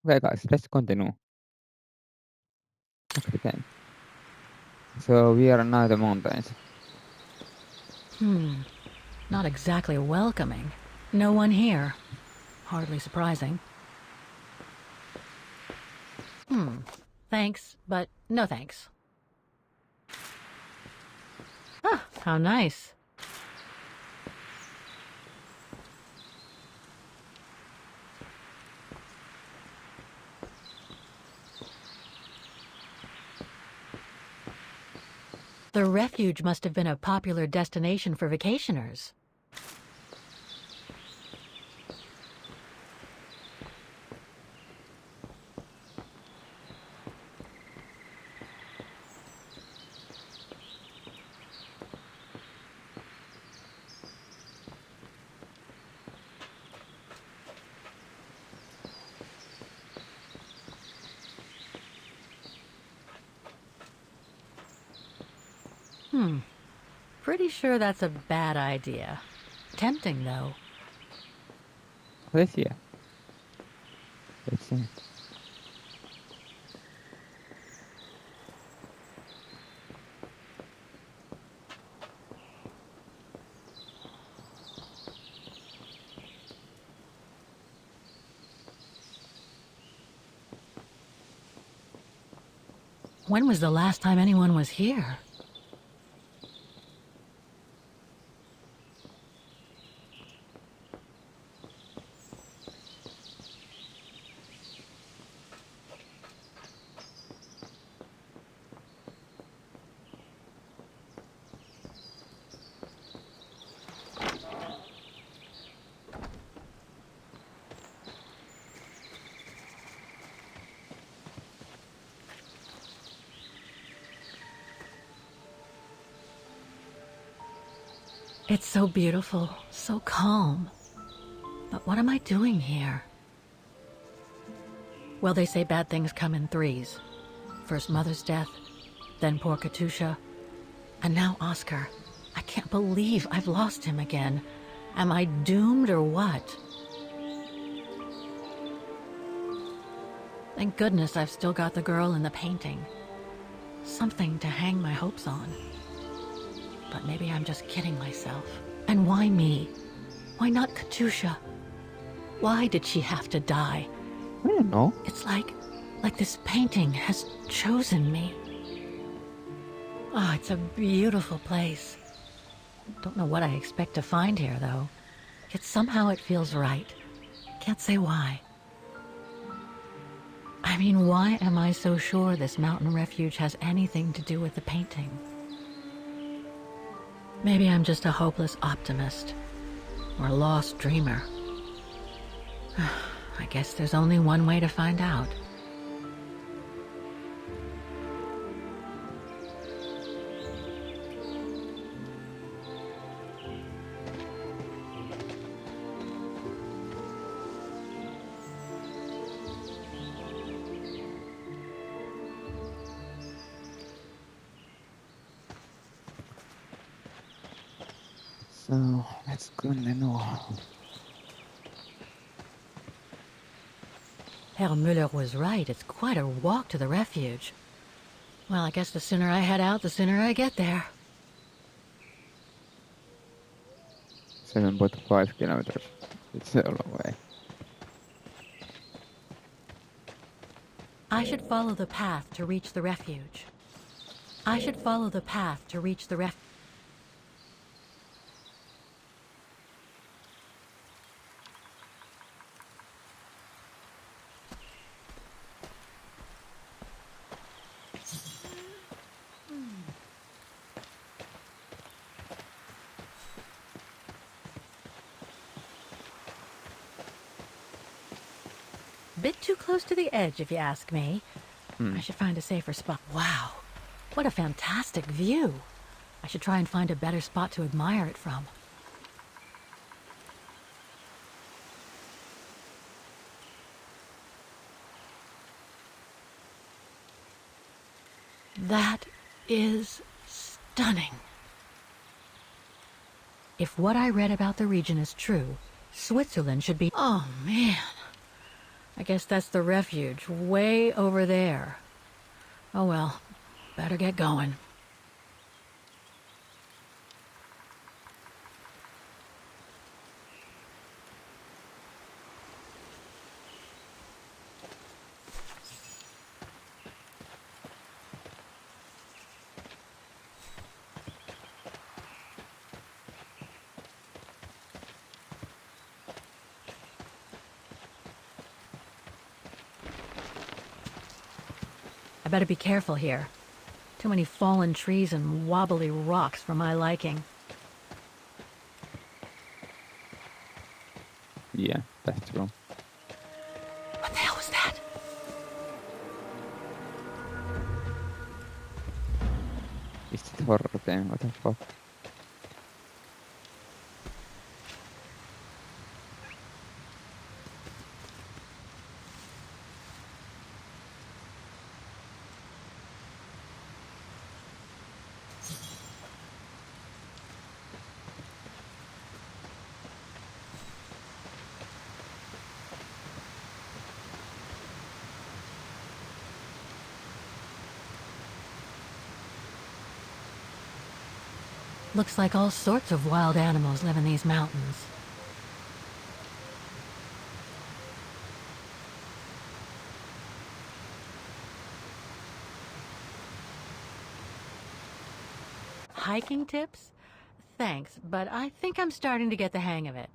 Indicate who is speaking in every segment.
Speaker 1: Okay, guys, let's continue. Okay, then. So we are now the mountains.
Speaker 2: Not exactly welcoming. No one here. Hardly surprising. Thanks, but no thanks. Ah, how nice. The refuge must have been a popular destination for vacationers. Pretty sure that's a bad idea. Tempting, though.
Speaker 1: Let's see. Let's see.
Speaker 2: When was the last time anyone was here? It's so beautiful, so calm. But what am I doing here? Well, they say bad things come in threes. First Mother's death, then poor Katusha, and now Oscar. I can't believe I've lost him again. Am I doomed or what? Thank goodness I've still got the girl in the painting. Something to hang my hopes on. But maybe I'm just kidding myself. And why me? Why not Katusha? Why did she have to die?
Speaker 1: I don't know.
Speaker 2: It's like this painting has chosen me. Oh, it's a beautiful place. Don't know what I expect to find here, though. Yet somehow it feels right. Can't say why. I mean, why am I so sure this mountain refuge has anything to do with the painting? Maybe I'm just a hopeless optimist. Or a lost dreamer. I guess there's only one way to find out.
Speaker 1: So let's continue.
Speaker 2: Herr Müller was right. It's quite a walk to the refuge. Well, I guess the sooner I head out, the sooner I get there.
Speaker 1: 7.5 kilometers. It's a long way.
Speaker 2: I should follow the path to reach the refuge. I should follow the path to reach the refuge. Bit too close to the edge, if you ask me. I should find a safer spot. Wow, what a fantastic view. I should try and find a better spot to admire it from. That is stunning. If what I read about the region is true, Switzerland should be... Oh, man. I guess that's the refuge, way over there. Oh well, better get going. I better be careful here. Too many fallen trees and wobbly rocks for my liking.
Speaker 1: Yeah, that's true.
Speaker 2: What the hell was that?
Speaker 1: Is it horror game? What the fuck?
Speaker 2: Looks like all sorts of wild animals live in these mountains. Hiking tips? Thanks, but I think I'm starting to get the hang of it.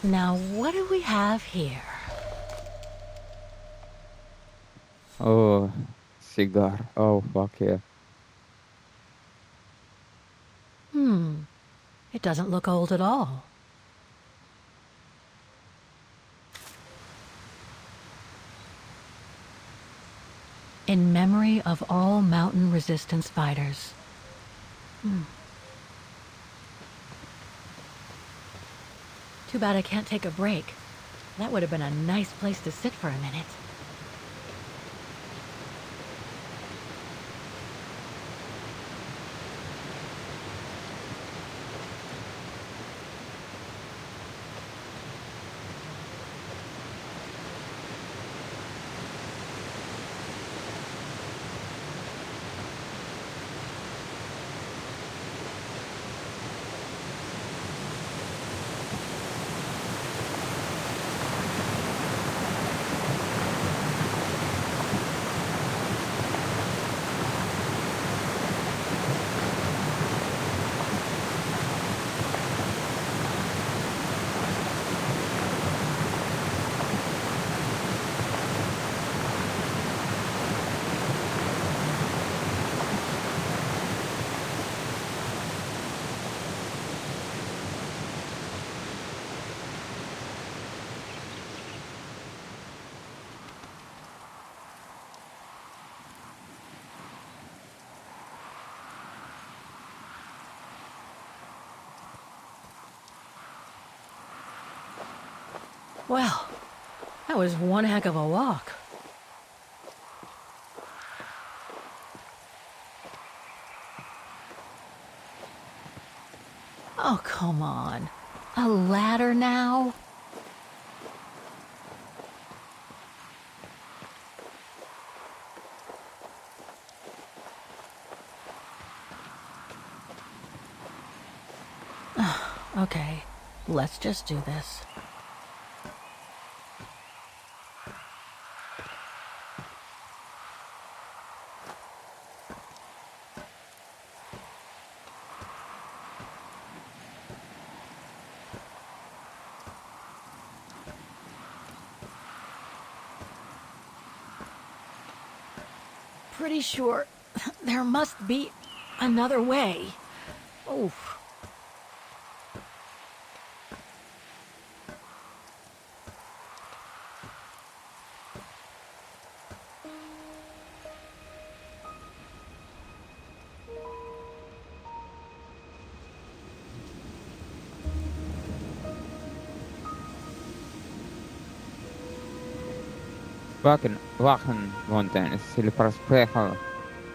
Speaker 2: Now, what do we have here?
Speaker 1: Oh, cigar. Oh, fuck yeah.
Speaker 2: It doesn't look old at all. In memory of all mountain resistance fighters. Too bad I can't take a break. That would have been a nice place to sit for a minute. Well, that was one heck of a walk. Oh, come on. A ladder now? Okay, let's just do this. Pretty sure there must be another way. Oh.
Speaker 1: Wagenmountains till Prospejo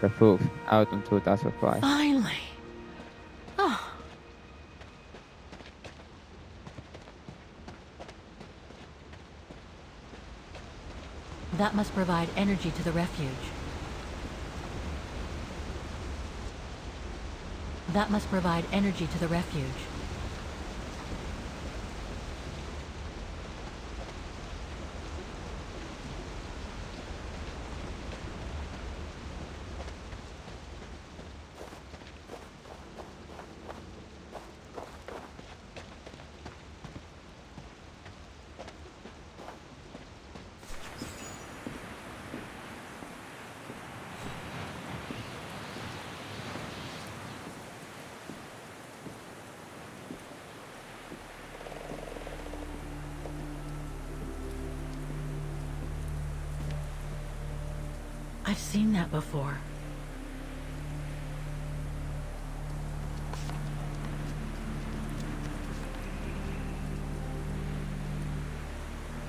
Speaker 1: Refuge out in 2005.
Speaker 2: Finally. Oh. That must provide energy to the refuge. That must provide energy to the refuge. I've seen that before.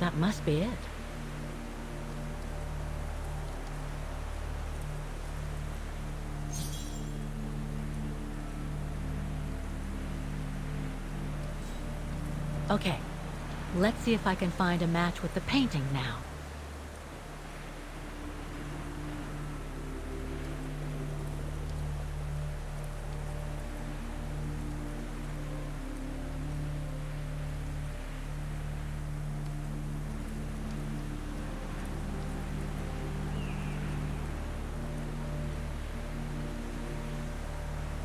Speaker 2: That must be it. Okay, let's see if I can find a match with the painting now.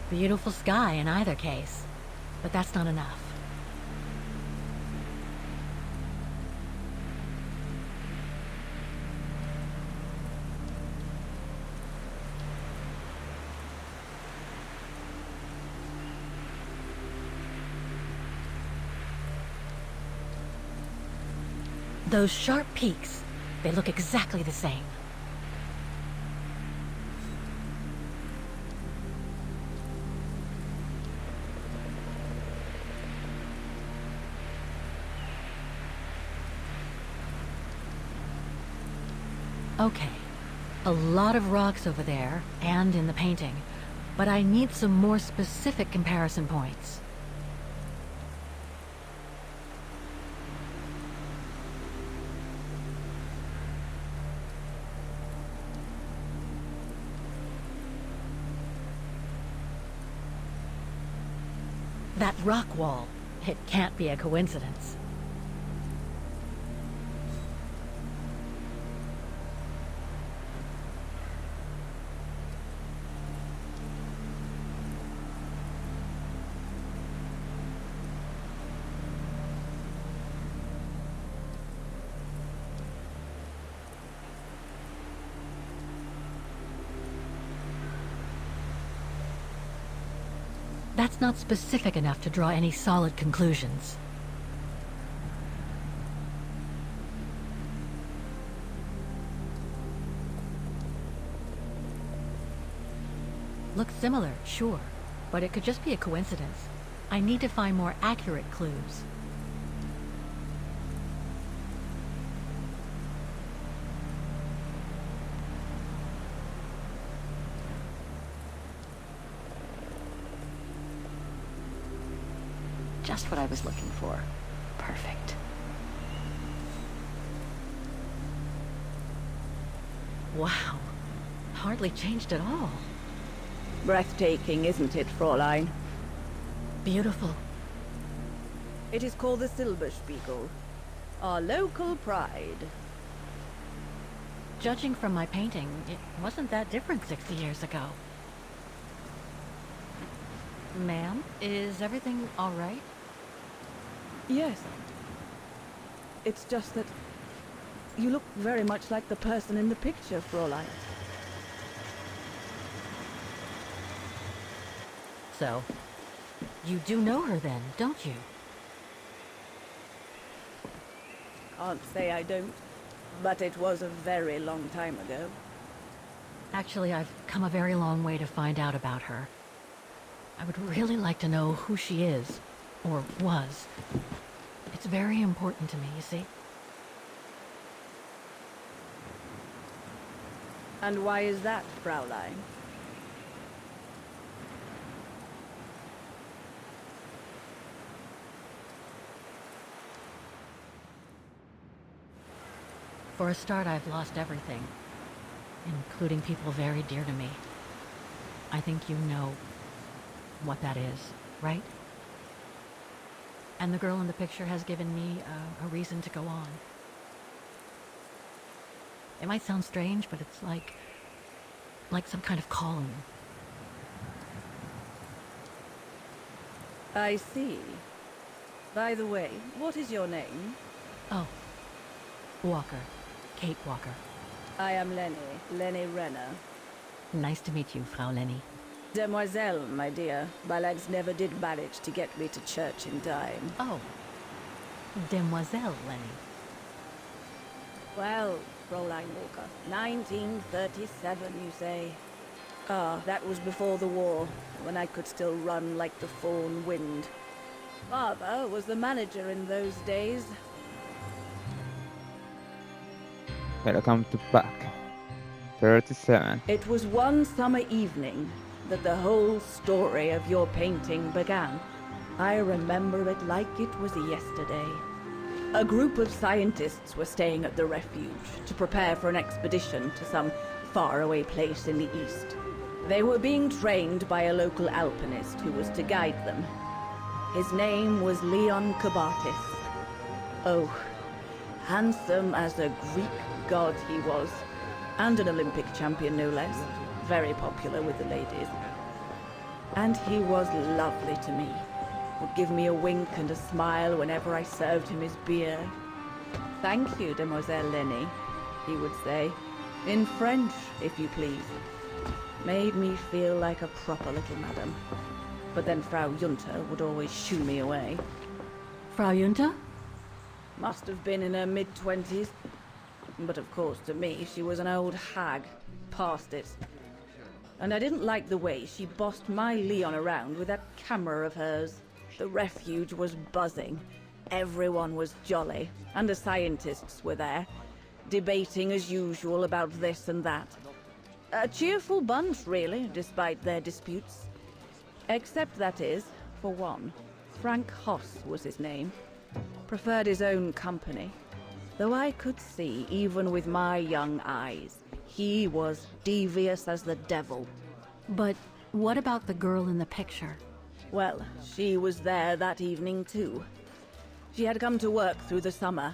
Speaker 2: Beautiful sky in either case, but that's not enough. Those sharp peaks, they look exactly the same. Okay, a lot of rocks over there, and in the painting, but I need some more specific comparison points. That rock wall, it can't be a coincidence. That's not specific enough to draw any solid conclusions. Looks similar, sure, but it could just be a coincidence. I need to find more accurate clues. Just what I was looking for. Perfect. Wow. Hardly changed at all.
Speaker 3: Breathtaking, isn't it, Fräulein?
Speaker 2: Beautiful.
Speaker 3: It is called the Silberspiegel, our local pride.
Speaker 2: Judging from my painting, it wasn't that different 60 years ago. Ma'am, is everything all right?
Speaker 3: Yes. It's just that you look very much like the person in the picture, Fräulein.
Speaker 2: So, you do know her then, don't you?
Speaker 3: Can't say I don't, but it was a very long time ago.
Speaker 2: Actually, I've come a very long way to find out about her. I would really like to know who she is, or was. It's very important to me, you see?
Speaker 3: And why is that, Fraulein?
Speaker 2: For a start, I've lost everything, including people very dear to me. I think you know what that is, right? And the girl in the picture has given me a reason to go on. It might sound strange, but it's like some kind of calling.
Speaker 3: I see. By the way, what is your name?
Speaker 2: Oh, Walker. Kate Walker.
Speaker 3: I am Lenny Renner.
Speaker 2: Nice to meet you, Frau Lenny.
Speaker 3: Demoiselle, my dear. My legs never did manage to get me to church in time.
Speaker 2: Oh, Demoiselle Lenny.
Speaker 3: Well, Fräulein Walker, 1937, you say? Ah, that was before the war, when I could still run like the fawn wind. Father was the manager in those days.
Speaker 1: Welcome to back. 37.
Speaker 3: It was one summer evening that the whole story of your painting began. I remember it like it was yesterday. A group of scientists were staying at the refuge to prepare for an expedition to some faraway place in the east. They were being trained by a local alpinist who was to guide them. His name was Leon Kabatis. Oh, handsome as a Greek god he was, and an Olympic champion no less, very popular with the ladies. And he was lovely to me. Would give me a wink and a smile whenever I served him his beer. "Thank you, Demoiselle Lenny," he would say, in French, if you please. Made me feel like a proper little madam. But then Frau Junta would always shoo me away.
Speaker 2: Frau Junta?
Speaker 3: Must have been in her mid-20s. But of course, to me, she was an old hag, past it. And I didn't like the way she bossed my Leon around with that camera of hers. The refuge was buzzing. Everyone was jolly, and the scientists were there, debating as usual about this and that. A cheerful bunch, really, despite their disputes. Except, that is, for one. Frank Hoss was his name. Preferred his own company. Though I could see, even with my young eyes, he was devious as the devil.
Speaker 2: But what about the girl in the picture?
Speaker 3: Well, she was there that evening too. She had come to work through the summer.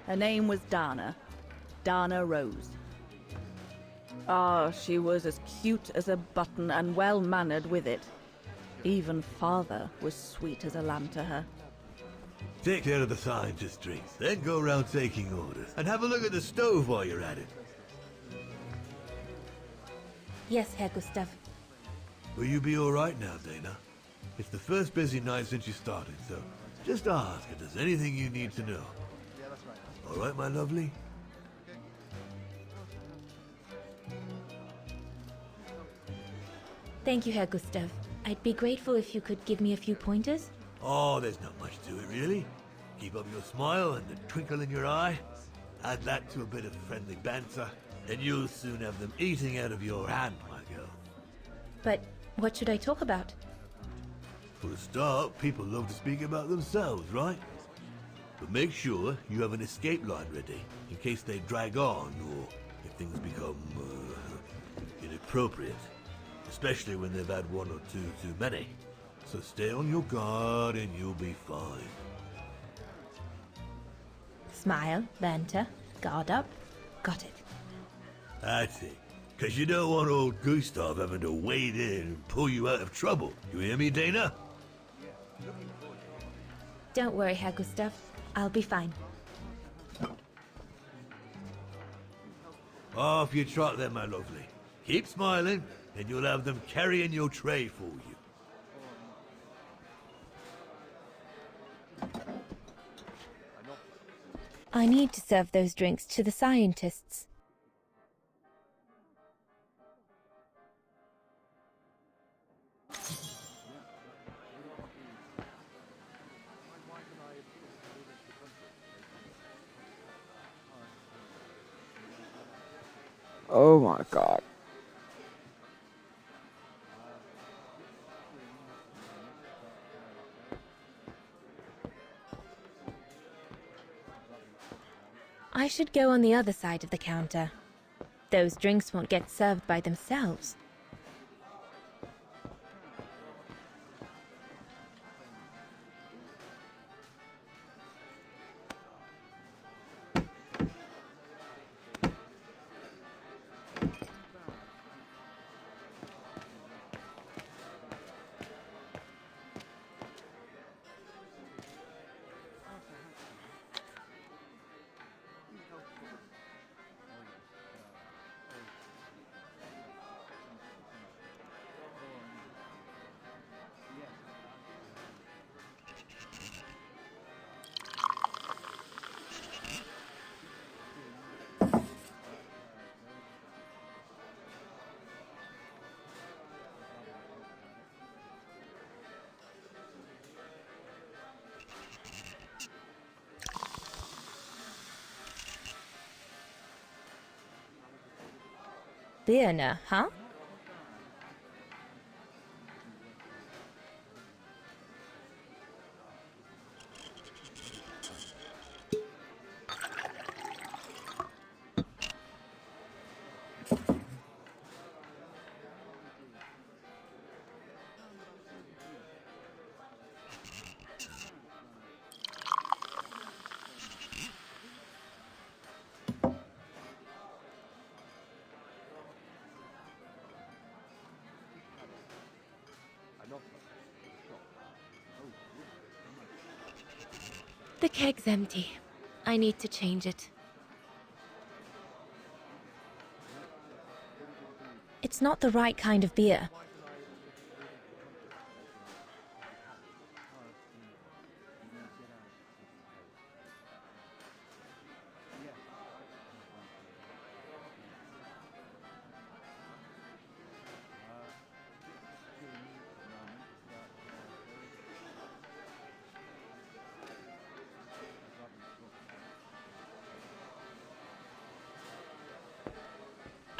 Speaker 3: Her name was Dana. Dana Rose. Ah, she was as cute as a button and well-mannered with it. Even father was sweet as a lamb to her.
Speaker 4: Take care of the scientist drinks, then go around taking orders. And have a look at the stove while you're at it.
Speaker 5: Yes, Herr Gustav.
Speaker 4: Will you be alright now, Dana? It's the first busy night since you started, so just ask if there's anything you need to know. Alright, my lovely?
Speaker 5: Thank you, Herr Gustav. I'd be grateful if you could give me a few pointers.
Speaker 4: Oh, there's not much to it, really. Keep up your smile and the twinkle in your eye. Add that to a bit of friendly banter, and you'll soon have them eating out of your hand, my girl.
Speaker 5: But what should I talk about?
Speaker 4: For a start, people love to speak about themselves, right? But make sure you have an escape line ready, in case they drag on, or if things become, inappropriate. Especially when they've had one or two too many. So stay on your guard and you'll be fine.
Speaker 5: Smile, banter, guard up. Got it.
Speaker 4: That's it. Because you don't want old Gustav having to wade in and pull you out of trouble. You hear me, Dana?
Speaker 5: Don't worry, Herr Gustav. I'll be fine.
Speaker 4: Off you trot then, my lovely. Keep smiling, and you'll have them carrying your tray for you.
Speaker 5: I need to serve those drinks to the scientists.
Speaker 1: Oh my god.
Speaker 6: I should go on the other side of the counter. Those drinks won't get served by themselves. Birne, huh? The keg's empty. I need to change it. It's not the right kind of beer.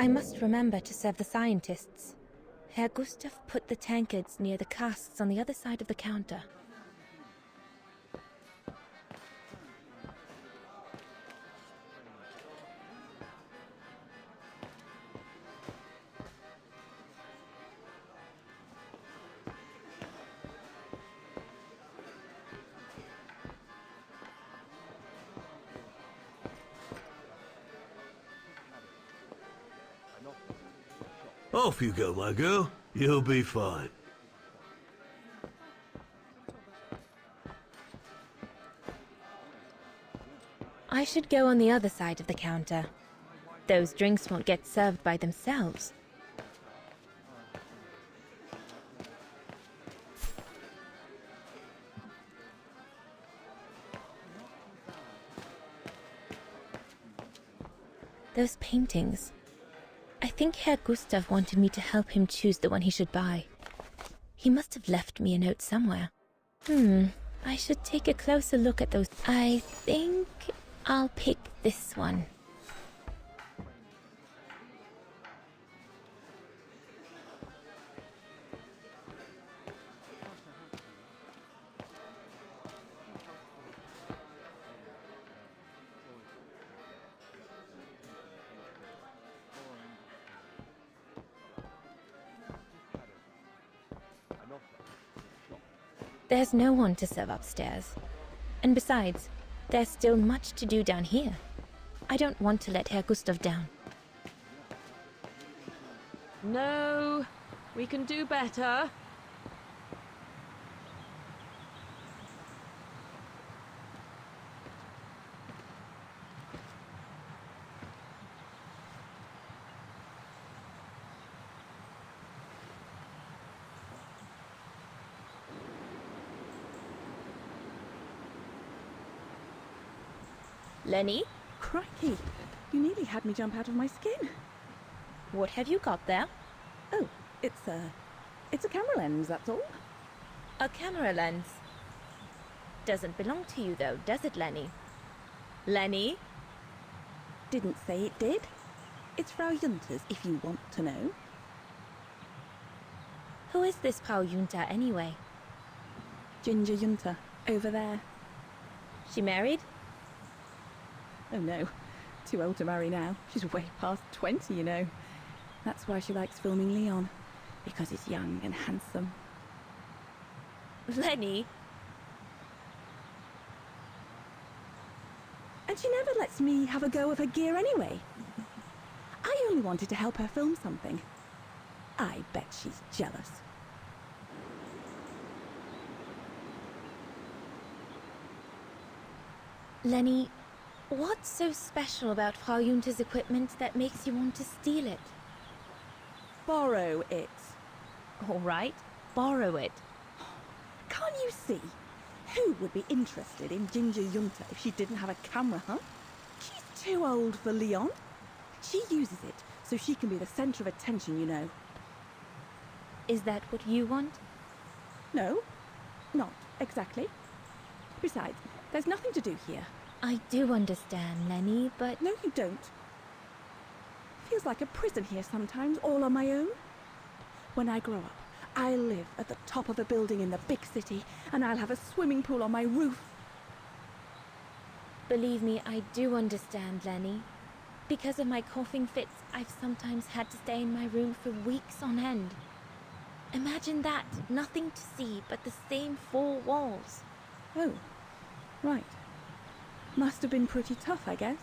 Speaker 6: I must remember to serve the scientists. Herr Gustav put the tankards near the casks on the other side of the counter.
Speaker 4: Off you go, my girl. You'll be fine.
Speaker 6: I should go on the other side of the counter. Those drinks won't get served by themselves. Those paintings. I think Herr Gustav wanted me to help him choose the one he should buy. He must have left me a note somewhere. I should take a closer look at those. I think I'll pick this one. There's no one to serve upstairs. And besides, there's still much to do down here. I don't want to let Herr Gustav down.
Speaker 7: No, we can do better.
Speaker 6: Lenny,
Speaker 3: Crikey, you nearly had me jump out of my skin.
Speaker 6: what have you got there?
Speaker 3: Oh, it's a camera lens, that's all.
Speaker 6: A camera lens. Doesn't belong to you though, does it, Lenny? Lenny?
Speaker 3: Didn't say it did. It's Frau Junter's, if you want to know.
Speaker 6: Who is this Frau Junta anyway?
Speaker 3: Ginger Junter, over there.
Speaker 6: She married?
Speaker 3: Oh no, too old to marry now. She's way past 20, you know. That's why she likes filming Leon, because he's young and handsome.
Speaker 6: Lenny?
Speaker 3: And she never lets me have a go of her gear anyway. I only wanted to help her film something. I bet she's jealous.
Speaker 6: Lenny, what's so special about Frau Junta's equipment that makes you want to steal it?
Speaker 3: Borrow it.
Speaker 6: All right, borrow it.
Speaker 3: Can't you see? Who would be interested in Ginger Junta if she didn't have a camera, huh? She's too old for Leon. She uses it so she can be the center of attention, you know.
Speaker 6: Is that what you want?
Speaker 3: No, not exactly. Besides, there's nothing to do here.
Speaker 6: I do understand, Lenny, but...
Speaker 3: No, you don't. Feels like a prison here sometimes, all on my own. When I grow up, I'll live at the top of a building in the big city, and I'll have a swimming pool on my roof.
Speaker 6: Believe me, I do understand, Lenny. Because of my coughing fits, I've sometimes had to stay in my room for weeks on end. Imagine that, nothing to see but the same four walls.
Speaker 3: Oh, right. Must have been pretty tough, I guess.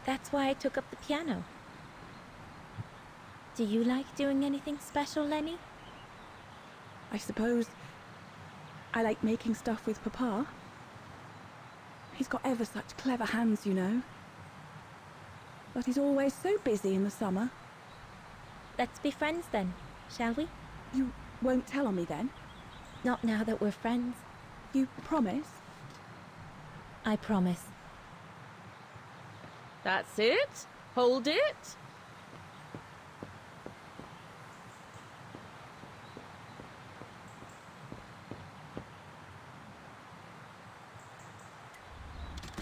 Speaker 6: That's why I took up the piano. Do you like doing anything special, Lenny?
Speaker 3: I suppose I like making stuff with Papa. He's got ever such clever hands, you know. But he's always so busy in the summer.
Speaker 6: Let's be friends then, shall we?
Speaker 3: You won't tell on me then?
Speaker 6: Not now that we're friends.
Speaker 3: You promise?
Speaker 6: I promise.
Speaker 7: That's it. Hold it.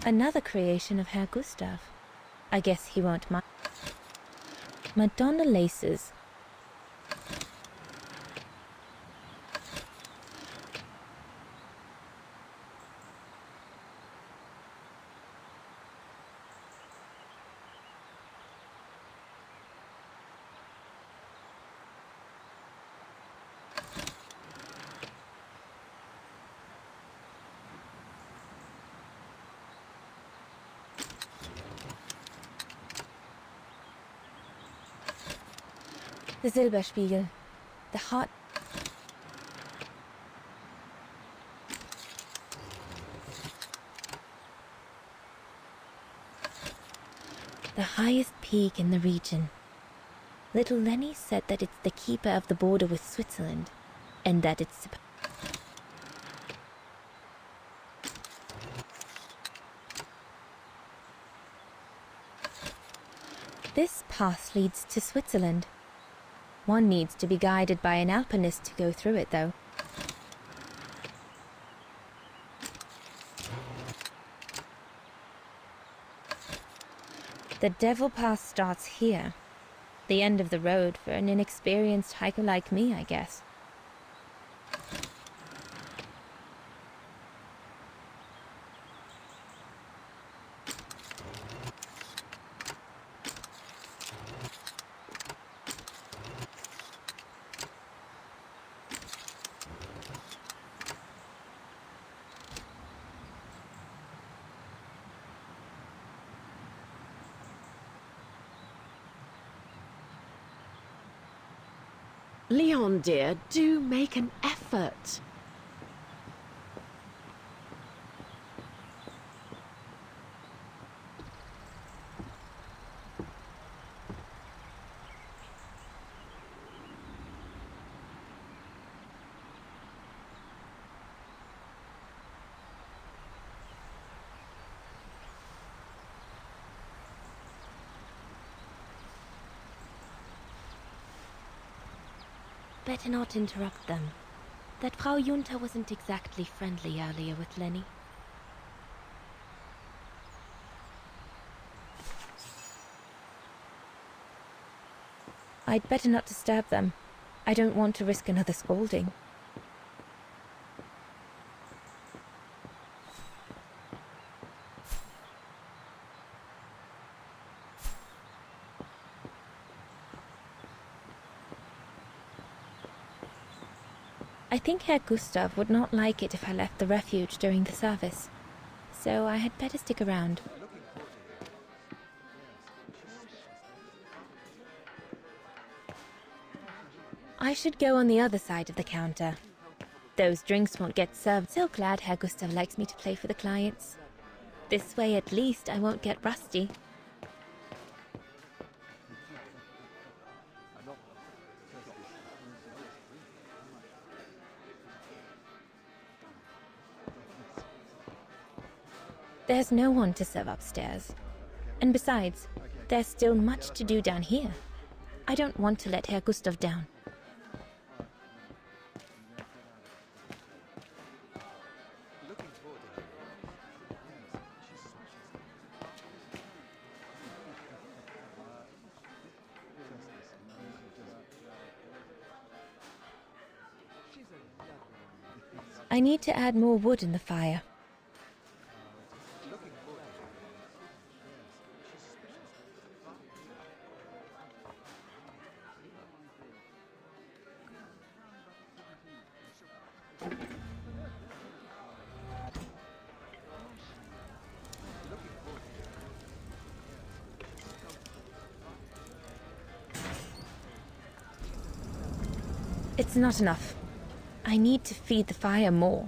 Speaker 6: Another creation of Herr Gustav. I guess he won't mind. Madonna laces. The Silberspiegel. The hot... The highest peak in the region. Little Lenny said that it's the keeper of the border with Switzerland, and that it's... This path leads to Switzerland. One needs to be guided by an alpinist to go through it, though. The Devil Pass starts here. The end of the road for an inexperienced hiker like me, I guess.
Speaker 7: Leon, dear, do make an effort.
Speaker 6: Better not interrupt them. That Frau Junta wasn't exactly friendly earlier with Lenny. I'd better not disturb them. I don't want to risk another scolding. I think Herr Gustav would not like it if I left the refuge during the service, so I had better stick around. I should go on the other side of the counter. Those drinks won't get served. So glad Herr Gustav likes me to play for the clients. This way at least I won't get rusty. There's no one to serve upstairs. And besides, there's still much to do down here. I don't want to let Herr Gustav down. I need to add more wood in the fire. It's not enough. I need to feed the fire more.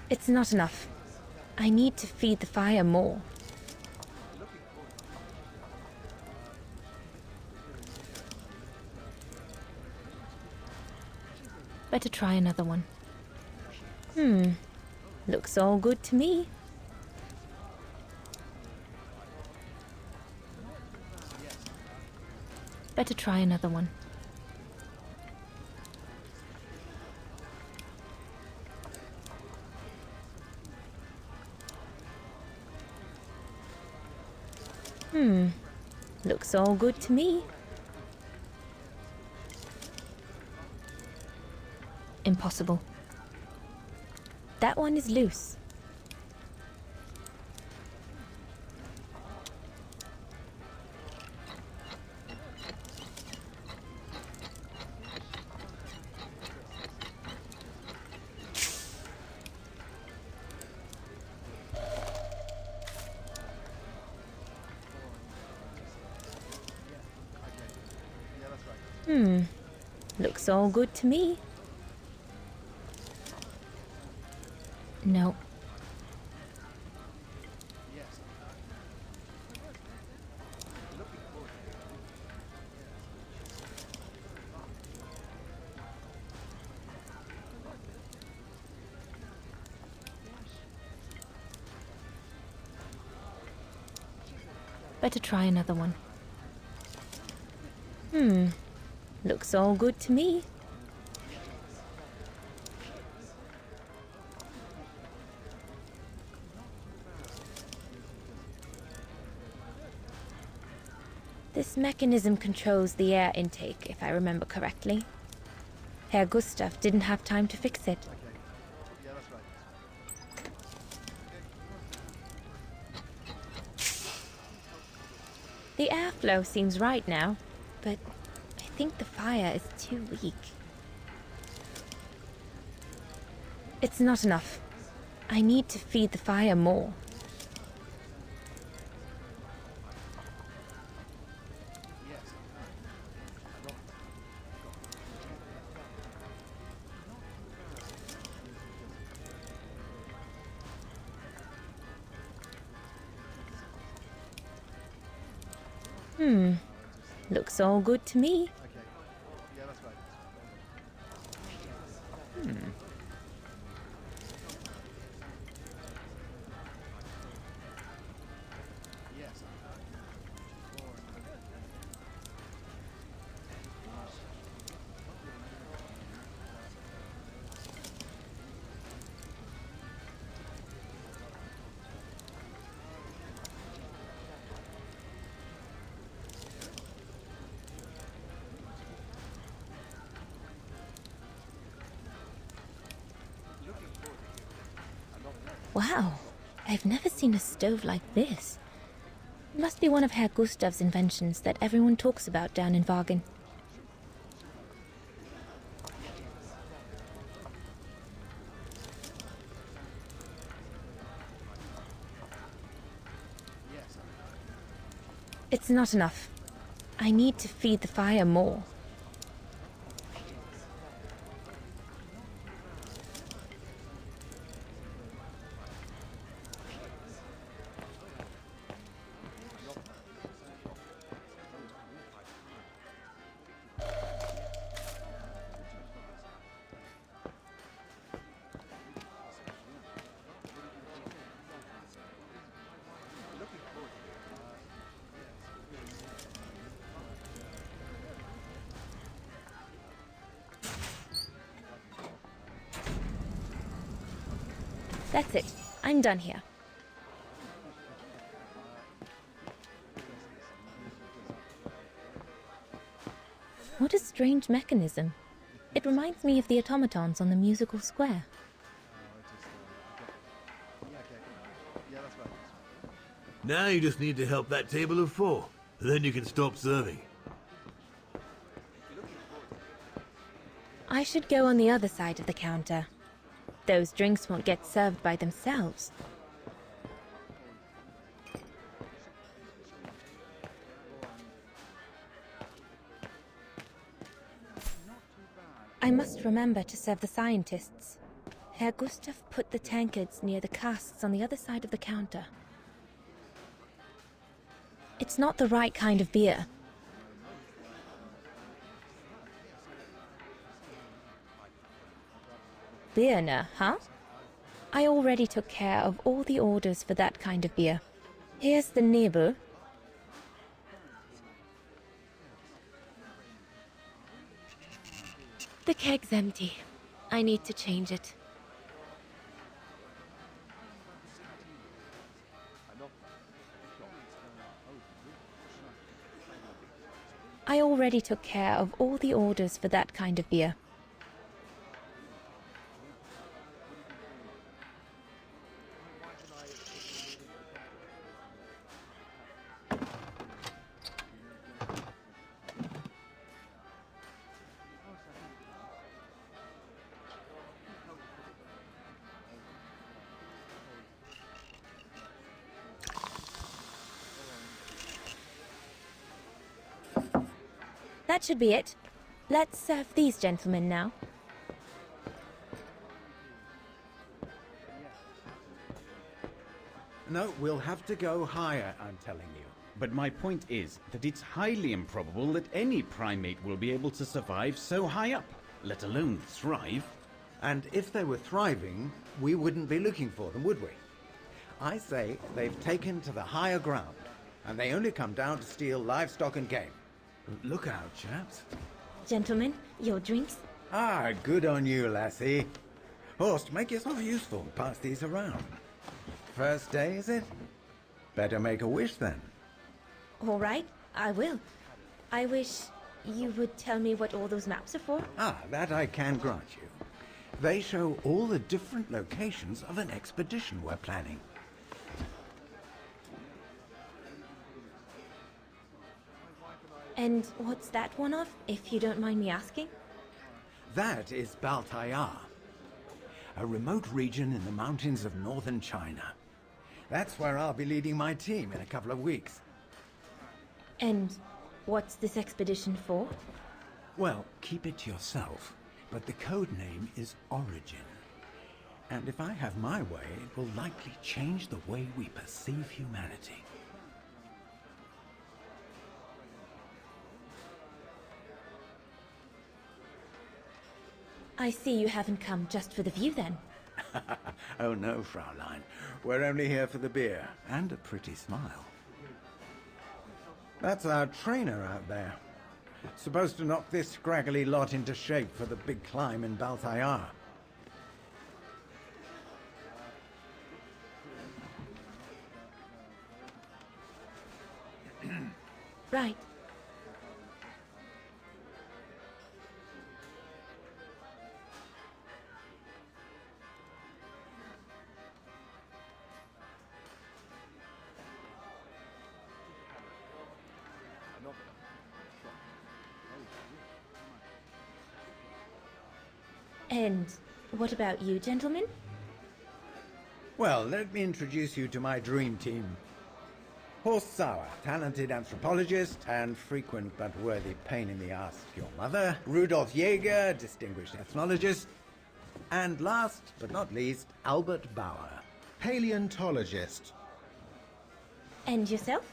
Speaker 6: It's not enough. I need to feed the fire more. Better try another one. Looks all good to me. Better try another one. Looks all good to me. Impossible. That one is loose. Looks all good to me. No. Better try another one. Looks all good to me. This mechanism controls the air intake, if I remember correctly. Herr Gustav didn't have time to fix it. The airflow seems right now, but I think the fire is too weak. It's not enough. I need to feed the fire more. Looks all good to me. Wow, I've never seen a stove like this. It must be one of Herr Gustav's inventions that everyone talks about down in Wagen. It's not enough. I need to feed the fire more. That's it. I'm done here. What a strange mechanism. It reminds me of the automatons on the musical square.
Speaker 4: Now you just need to help that table of 4. Then you can stop serving.
Speaker 6: I should go on the other side of the counter. Those drinks won't get served by themselves. I must remember to serve the scientists. Herr Gustav put the tankards near the casks on the other side of the counter. It's not the right kind of beer. Birne, huh? I already took care of all the orders for that kind of beer. Here's the Nebel. The keg's empty. I need to change it. I already took care of all the orders for that kind of beer. That should be it. Let's serve these gentlemen now.
Speaker 8: No, we'll have to go higher, I'm telling you. But my point is that it's highly improbable that any primate will be able to survive so high up, let alone thrive.
Speaker 9: And if they were thriving, we wouldn't be looking for them, would we? I say they've taken to the higher ground, and they only come down to steal livestock and game.
Speaker 4: Look out, chaps.
Speaker 6: Gentlemen, your drinks?
Speaker 9: Ah, good on you, lassie. Horst, make yourself useful. Pass these around. First day, is it? Better make a wish, then.
Speaker 6: All right, I will. I wish you would tell me what all those maps are for.
Speaker 9: Ah, that I can grant you. They show all the different locations of an expedition we're planning.
Speaker 6: And what's that one of, if you don't mind me asking?
Speaker 9: That is Baltayar, a remote region in the mountains of northern China. That's where I'll be leading my team in a couple of weeks.
Speaker 6: And what's this expedition for?
Speaker 9: Well, keep it to yourself, but the code name is Origin. And if I have my way, it will likely change the way we perceive humanity.
Speaker 6: I see you haven't come just for the view, then.
Speaker 9: Oh no, Fraulein. We're only here for the beer, and a pretty smile. That's our trainer out there. Supposed to knock this scraggly lot into shape for the big climb in Baltayar.
Speaker 6: Right. And what about you, gentlemen?
Speaker 9: Well, let me introduce you to my dream team. Horst Sauer, talented anthropologist and frequent but worthy pain in the ass to your mother. Rudolf Jäger, distinguished ethnologist. And last but not least, Albert Bauer,
Speaker 10: Paleontologist.
Speaker 6: And yourself?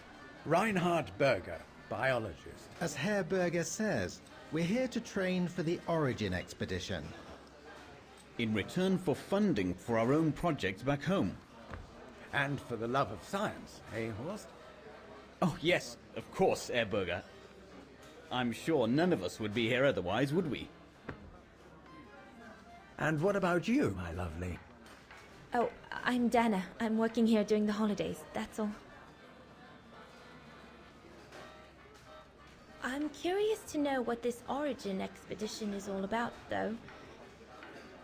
Speaker 9: Reinhard Berger, biologist.
Speaker 10: As Herr Berger says, we're here to train for the Origin expedition.
Speaker 8: In return for funding for our own projects back home.
Speaker 9: And for the love of science, eh, Horst?
Speaker 8: Oh, yes, of course, Herr Berger. I'm sure none of us would be here otherwise, would we?
Speaker 9: And what about you, my lovely?
Speaker 6: Oh, I'm Dana. I'm working here during the holidays, that's all. I'm curious to know what this Origin expedition is all about, though.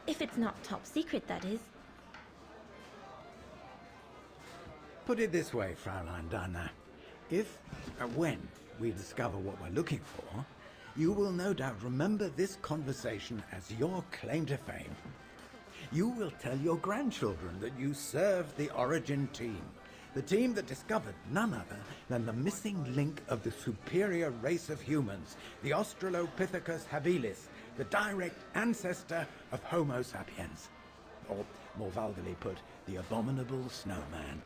Speaker 6: If it's not top secret, that is.
Speaker 9: Put it this way, Fraulein Dana. If, when, we discover what we're looking for, you will no doubt remember this conversation as your claim to fame. You will tell your grandchildren that you served the Origin team, the team that discovered none other than the missing link of the superior race of humans, the Australopithecus habilis, the direct ancestor of Homo sapiens. Or, more vulgarly put, the abominable snowman.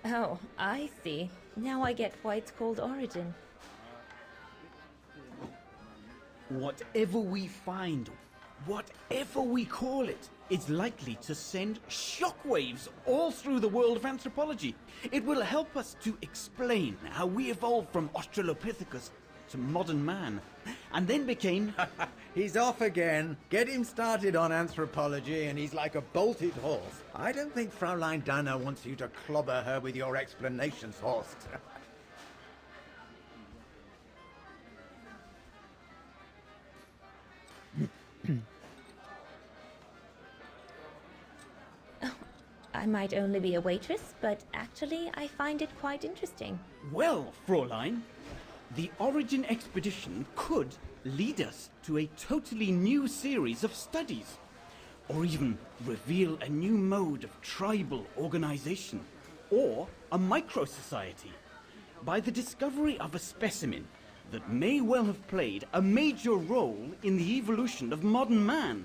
Speaker 6: Oh, I see. Now I get why it's called Origin.
Speaker 8: Whatever we find, whatever we call it, is likely to send shockwaves all through the world of anthropology. It will help us to explain how we evolved from Australopithecus to modern man, and then became...
Speaker 9: He's off again. Get him started on anthropology and he's like a bolted horse. I don't think Fraulein Dana wants you to clobber her with your explanations, Horst.
Speaker 6: I might only be a waitress, but actually I find it quite interesting.
Speaker 8: Well, Fräulein, the Origin expedition could lead us to a totally new series of studies, or even reveal a new mode of tribal organization, or a micro-society, by the discovery of a specimen that may well have played a major role in the evolution of modern man.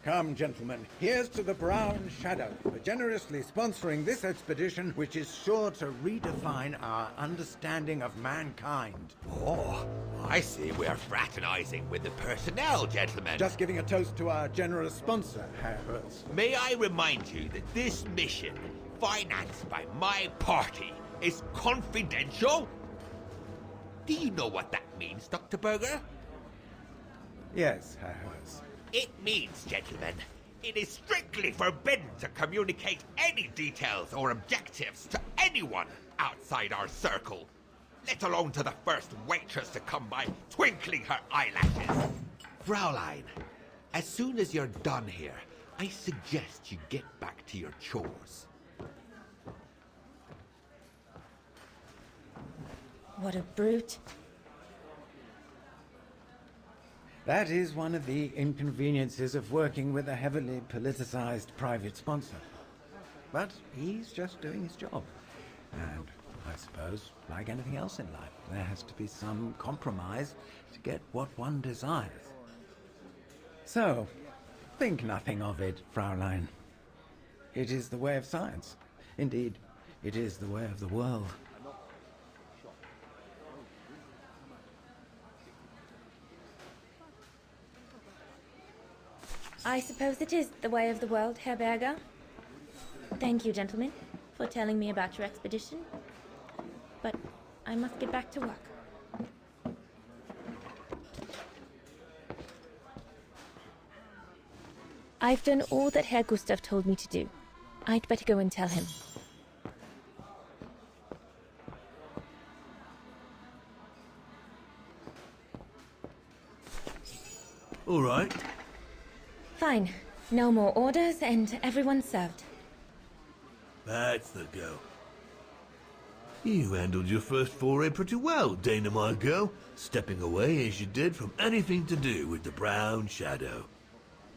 Speaker 9: Come, gentlemen, here's to the Brown Shadow for generously sponsoring this expedition, which is sure to redefine our understanding of mankind.
Speaker 4: Oh, I see we're fraternizing with the personnel, gentlemen.
Speaker 9: Just giving a toast to our generous sponsor, Herr Hertz.
Speaker 4: May I remind you that this mission, financed by my party, is confidential? Do you know what that means, Dr. Berger?
Speaker 9: Yes, Herr Hertz.
Speaker 4: It means, gentlemen, it is strictly forbidden to communicate any details or objectives to anyone outside our circle, let alone to the first waitress to come by twinkling her eyelashes. Fraulein, as soon as you're done here, I suggest you get back to your chores.
Speaker 6: What a brute.
Speaker 9: That is one of the inconveniences of working with a heavily politicized private sponsor. But he's just doing his job. And I suppose, like anything else in life, there has to be some compromise to get what one desires. So, think nothing of it, Fraulein. It is the way of science. Indeed, it is the way of the world.
Speaker 6: I suppose it is the way of the world, Herr Berger. Thank you, gentlemen, for telling me about your expedition. But I must get back to work. I've done all that Herr Gustav told me to do. I'd better go and tell him.
Speaker 4: All right.
Speaker 6: Fine. No more orders and everyone's served.
Speaker 4: That's the go.
Speaker 11: You handled your first foray pretty well, Dana, my girl, stepping away as you did from anything to do with the Brown Shadow.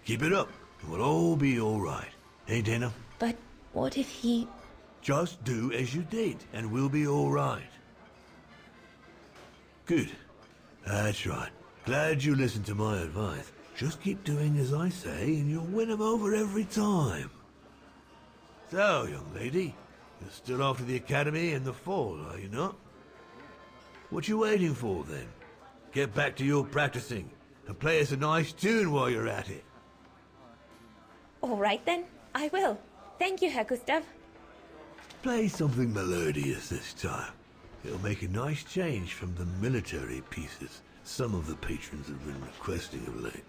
Speaker 11: Keep it up, and we'll all be alright. Hey, Dana?
Speaker 6: But what if he...
Speaker 11: Just do as you did, and we'll be alright. Good. That's right. Glad you listened to my advice. Just keep doing as I say, and you'll win 'em over every time. So, young lady, you're still off to the academy in the fall, are you not? What you waiting for, then? Get back to your practicing, and play us a nice tune while you're at it.
Speaker 6: All right then, I will. Thank you, Herr Gustav.
Speaker 11: Play something melodious this time. It'll make a nice change from the military pieces some of the patrons have been requesting of late.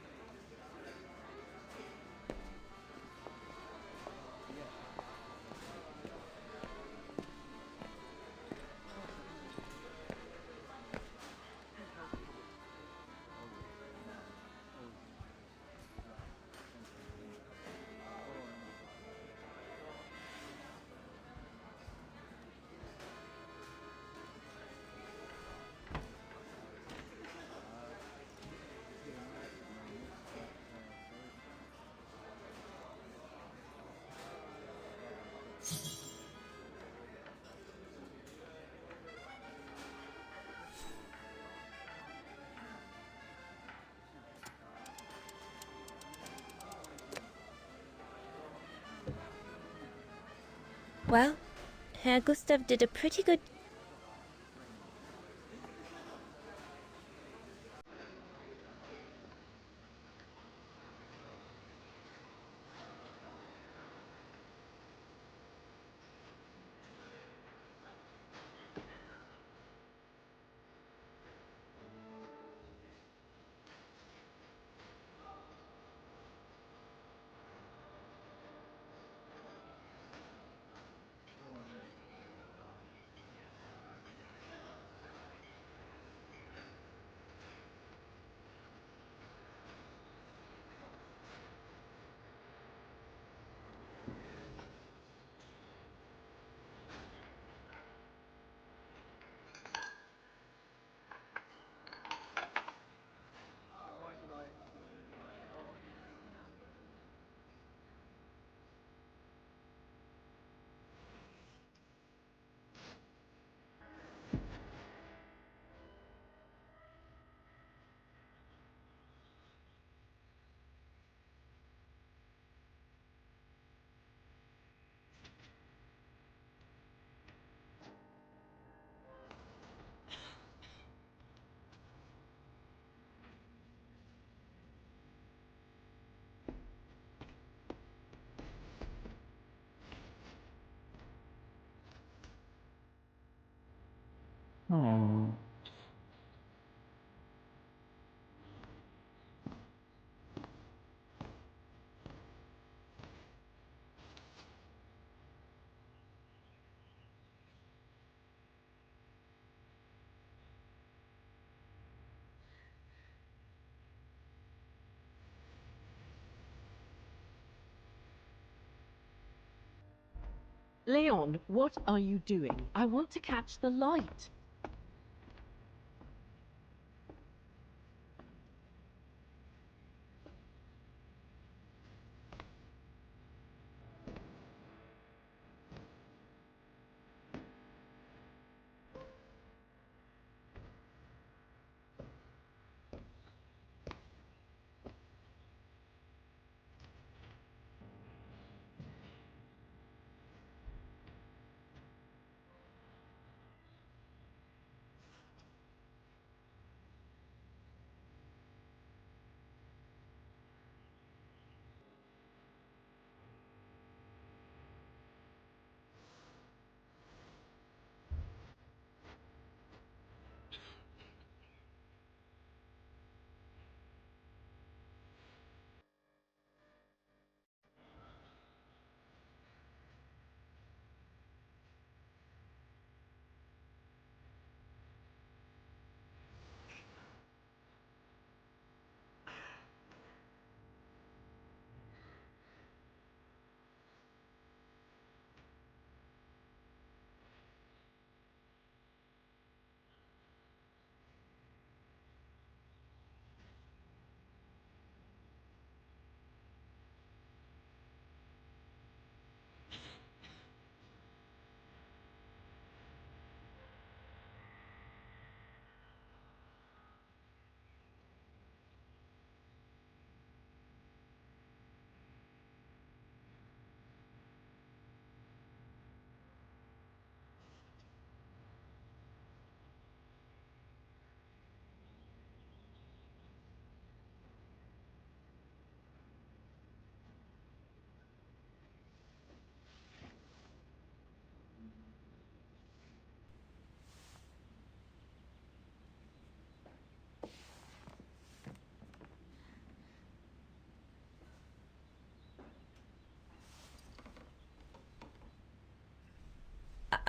Speaker 6: Well, Herr Gustav did a pretty good...
Speaker 1: Oh.
Speaker 7: Leon, what are you doing? I want to catch the light.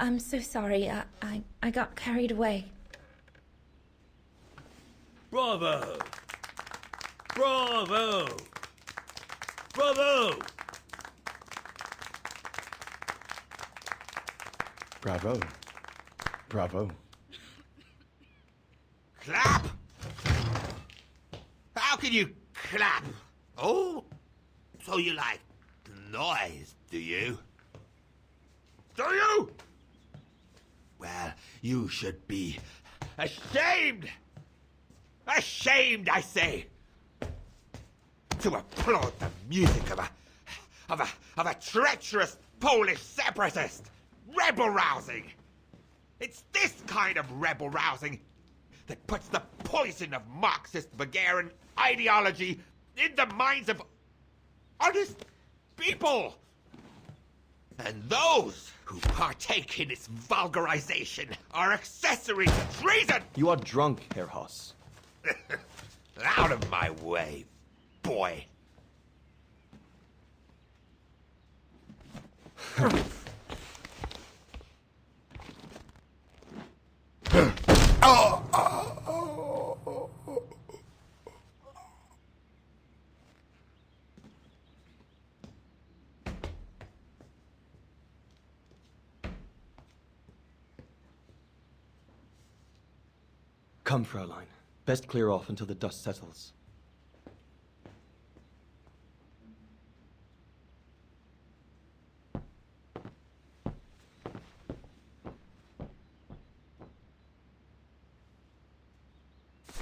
Speaker 6: I'm so sorry. I got carried away.
Speaker 11: Bravo! Bravo! Bravo!
Speaker 12: Bravo. Bravo.
Speaker 4: Clap? How can you clap? Oh, so you like noise, do you? Do you? Well, you should be ashamed! Ashamed, I say! To applaud the music of a treacherous Polish separatist! Rebel-rousing! It's this kind of rebel-rousing that puts the poison of Marxist Bulgarian ideology in the minds of honest people! And those who partake in its vulgarization are accessories to treason!
Speaker 12: You are drunk, Herr Hoss.
Speaker 4: Out of my way, boy.
Speaker 12: Come, Fraulein. Best clear off until the dust settles.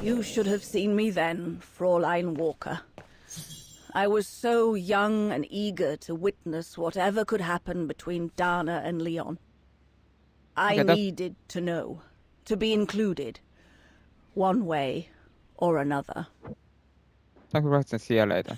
Speaker 3: You should have seen me then, Fraulein Walker. I was so young and eager to witness whatever could happen between Dana and Leon. I needed to know, to be included, one way or another.
Speaker 1: Talk about and see you later.